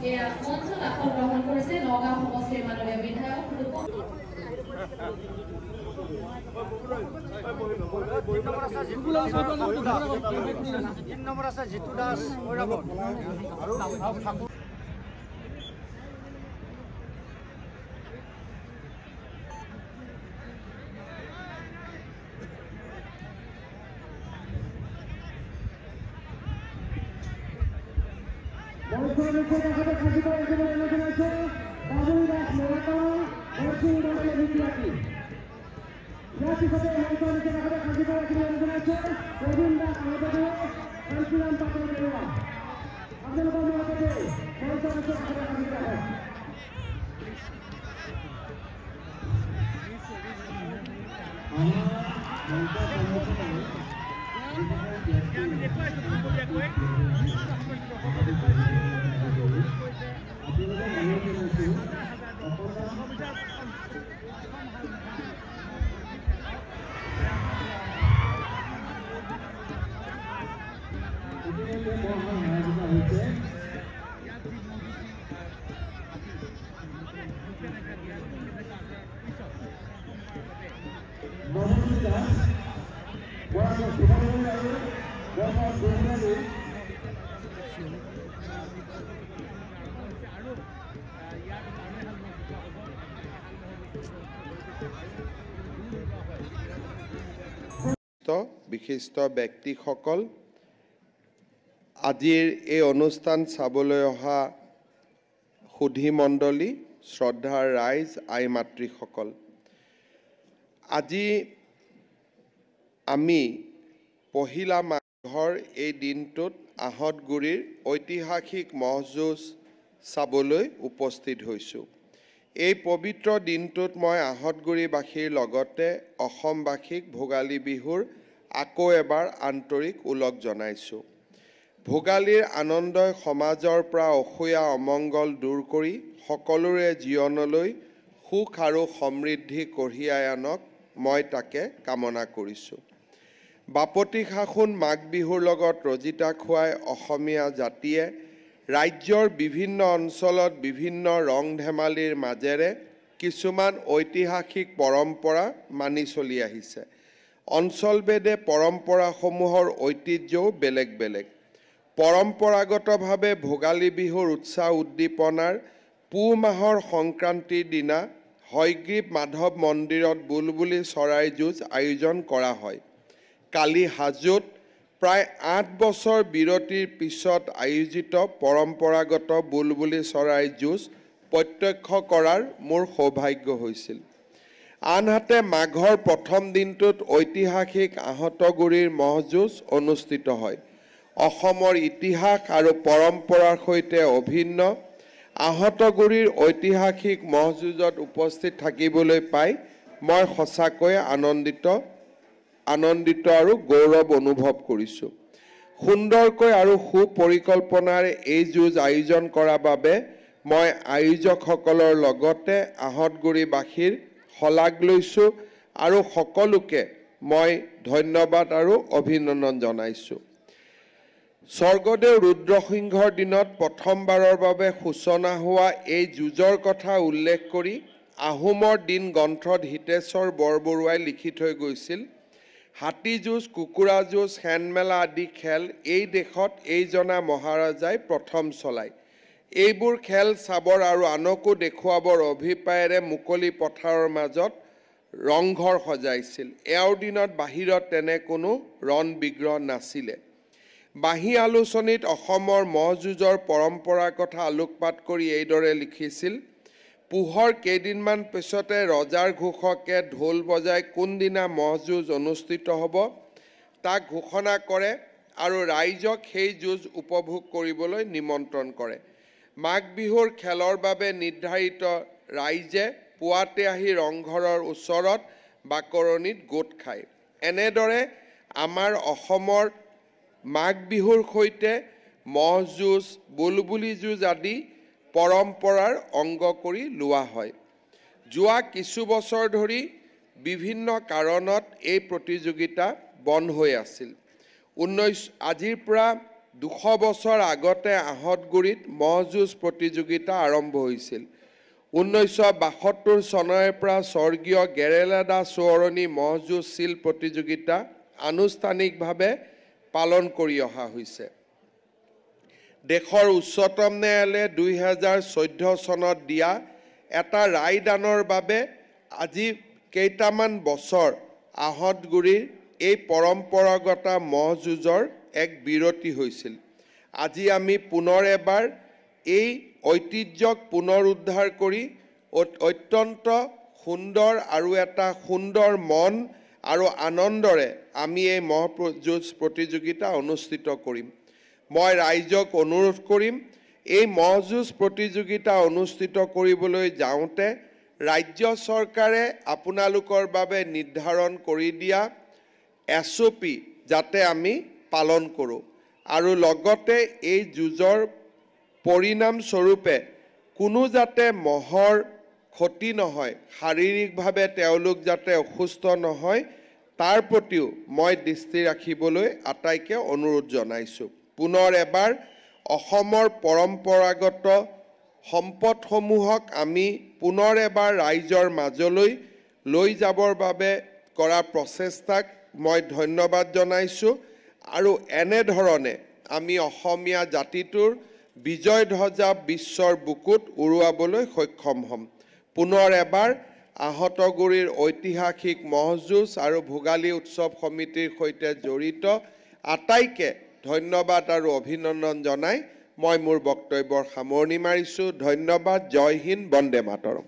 এয়া মঞ্চত আসন গ্ৰহণ কৰিছে নগাঁও সমষ্টিৰ মাননীয় বিধায়ক ৰূপম জিতু দাস বিশিষ্ট ব্যক্তিসকল আজিৰ এই অনুষ্ঠান চাবলৈ অহা সুধী মণ্ডলী শ্ৰদ্ধাৰ ৰাইজ আই মাতৃসকল আজি আমি পহিলা মাঘৰ এই দিনটোত আহতগুৰিৰ ঐতিহাসিক ম'হ যুঁজ চাবলৈ উপস্থিত হৈছোঁ এই পবিত্ৰ দিনটোত মই আহতগুৰিবাসীৰ লগতে অসমবাসীক ভোগালী বিহুৰ আকৌ এবাৰ আন্তৰিক ওলগ জনাইছোঁ ভোগালীৰ আনন্দই সমাজৰ পৰা অসূয়া অমংগল দূৰ কৰি সকলোৰে জীৱনলৈ সুখ আৰু সমৃদ্ধি কঢ়িয়াই আনক মই তাকে কামনা কৰিছোঁ বাপতি সাহোন মাঘ বিহুৰ লগত ৰজিতা খুৱাই অসমীয়া জাতিয়ে ৰাজ্যৰ বিভিন্ন অঞ্চলত বিভিন্ন ৰং ধেমালিৰ মাজেৰে কিছুমান ঐতিহাসিক পৰম্পৰা মানি চলি আহিছে অঞ্চলভেদে পৰম্পৰাসমূহৰ ঐতিহ্যও বেলেগ বেলেগ পৰম্পৰাগতভাৱে ভোগালী বিহুৰ উৎসাহ উদ্দীপনাৰ পুহ মাহৰ সংক্ৰান্তিৰ দিনা হয়গ্ৰীৱ মাধৱ মন্দিৰত বুলবুলি চৰাই যুঁজ আয়োজন কৰা হয় কালি হাজোত প্ৰায় ৮ বছৰ বিৰতিৰ পিছত আয়োজিত পৰম্পৰাগত বুলবুলি চৰাই যুঁজ প্ৰত্যক্ষ কৰাৰ মোৰ সৌভাগ্য হৈছিল আনহাতে মাঘৰ প্ৰথম দিনটোত ঐতিহাসিক আহতগুৰিৰ ম'হ যুঁজ অনুষ্ঠিত হয় অসমৰ ইতিহাস আৰু পৰম্পৰাৰ সৈতে অভিন্ন আহতগুৰিৰ ঐতিহাসিক ম'হ যুঁজত উপস্থিত থাকিবলৈ পাই মই সঁচাকৈ আনন্দিত আৰু গৌৰৱ অনুভৱ কৰিছোঁ সুন্দৰকৈ আৰু সুপৰিকল্পনাৰে এই যুঁজ আয়োজন কৰাৰ বাবে মই আয়োজকসকলৰ লগতে আহতগুৰিবাসীৰ শলাগ লৈছোঁ আৰু সকলোকে মই ধন্যবাদ আৰু অভিনন্দন জনাইছোঁ স্বৰ্গদেউ ৰুদ্ৰসিংহৰ দিনত প্ৰথমবাৰৰ বাবে সূচনা হোৱা এই যুঁজৰ কথা উল্লেখ কৰি আহোমৰ দিন গ্ৰন্থত হিতেশ্বৰ বৰবৰুৱাই লিখি থৈ গৈছিল হাতী যুঁজ কুকুৰা যুঁজ হেনমেলা আদি খেল এই দেশত এইজনা মহাৰাজাই প্ৰথম চলায় এইবোৰ খেল চাবৰ আৰু আনকো দেখুৱাবৰ অভিপ্ৰায়েৰে মুকলি পথাৰৰ মাজত ৰংঘৰ সজাইছিল এওঁৰ দিনত বাহিৰত তেনে কোনো ৰণ বিগ্ৰহ নাছিলে বাঁহী আলোচনীত অসমৰ ম'হ যুঁজৰ পৰম্পৰাৰ কথা আলোকপাত কৰি এইদৰে লিখিছিল পুহৰ কেইদিনমান পিছতে ৰজাৰ ঘোষকে ঢোল বজাই কোনদিনা ম'হ যুঁজ অনুষ্ঠিত হ'ব তাক ঘোষণা কৰে আৰু ৰাইজক সেই যুঁজ উপভোগ কৰিবলৈ নিমন্ত্ৰণ কৰে মাঘ বিহুৰ খেলৰ বাবে নিৰ্ধাৰিত ৰাইজে পুৱাতে আহি ৰংঘৰৰ ওচৰত বাকৰণিত গোট খায় এনেদৰে আমাৰ অসমৰ মাঘ বিহুৰ সৈতে ম'হ যুঁজ বুলবুলি যুঁজ আদি পৰম্পৰাৰ অংগ কৰি লোৱা হয় যোৱা কিছু বছৰ ধৰি বিভিন্ন কাৰণত এই প্ৰতিযোগিতা বন্ধ হৈ আছিল আজিৰ পৰা 200 বছৰ আগতে আহতগুৰিত মহ যুঁজ প্ৰতিযোগিতা আৰম্ভ হৈছিল 1972 চনৰ পৰা স্বৰ্গীয় গেৰেলাডা সোঁৱৰণী মহ যুঁজ চিল প্ৰতিযোগিতা আনুষ্ঠানিকভাৱে পালন কৰি অহা হৈছে দেশৰ উচ্চতম ন্যায়ালয়ে 2014 চনত দিয়া এটা ৰায়দানৰ বাবে আজি কেইটামান বছৰ আহতগুৰিৰ এই পৰম্পৰাগত মহ যুঁজৰ এক বিৰতি হৈছিল আজি আমি পুনৰ এবাৰ এই ঐতিহ্যক পুনৰুদ্ধাৰ কৰি অত্যন্ত সুন্দৰ আৰু এটা সুন্দৰ মন আৰু আনন্দৰে আমি এই মহ যুঁজ প্ৰতিযোগিতা অনুষ্ঠিত কৰিম মই ৰাইজক অনুৰোধ কৰিম এই মহ যুঁজ প্ৰতিযোগিতা অনুষ্ঠিত কৰিবলৈ যাওঁতে ৰাজ্য চৰকাৰে আপোনালোকৰ বাবে নিৰ্ধাৰণ কৰি দিয়া SOP যাতে আমি পালন কৰোঁ আৰু লগতে এই যুঁজৰ পৰিণাম স্বৰূপে কোনো যাতে মহৰ ক্ষতি নহয় শাৰীৰিকভাৱে তেওঁলোক যাতে অসুস্থ নহয় তাৰ প্ৰতিও মই দৃষ্টি ৰাখিবলৈ আটাইকে অনুৰোধ জনাইছোঁ পুনৰ এবাৰ অসমৰ পৰম্পৰাগত সম্পদসমূহক আমি পুনৰ এবাৰ ৰাইজৰ মাজলৈ লৈ যাবৰ বাবে কৰা প্ৰচেষ্টাক মই ধন্যবাদ জনাইছোঁ আৰু এনেধৰণে আমি অসমীয়া জাতিটোৰ বিজয় ধ্বজা বিশ্বৰ বুকুত উৰুৱাবলৈ সক্ষম হ'ম পুনৰ এবাৰ আহতগুৰিৰ ঐতিহাসিক মহ যুঁজ আৰু ভোগালী উৎসৱ সমিতিৰ সৈতে জড়িত আটাইকে ধন্যবাদ আৰু অভিনন্দন জনাই মই মোৰ বক্তব্যৰ সামৰণি মাৰিছোঁ ধন্যবাদ জয় হিন্দ বন্দে মাতৰম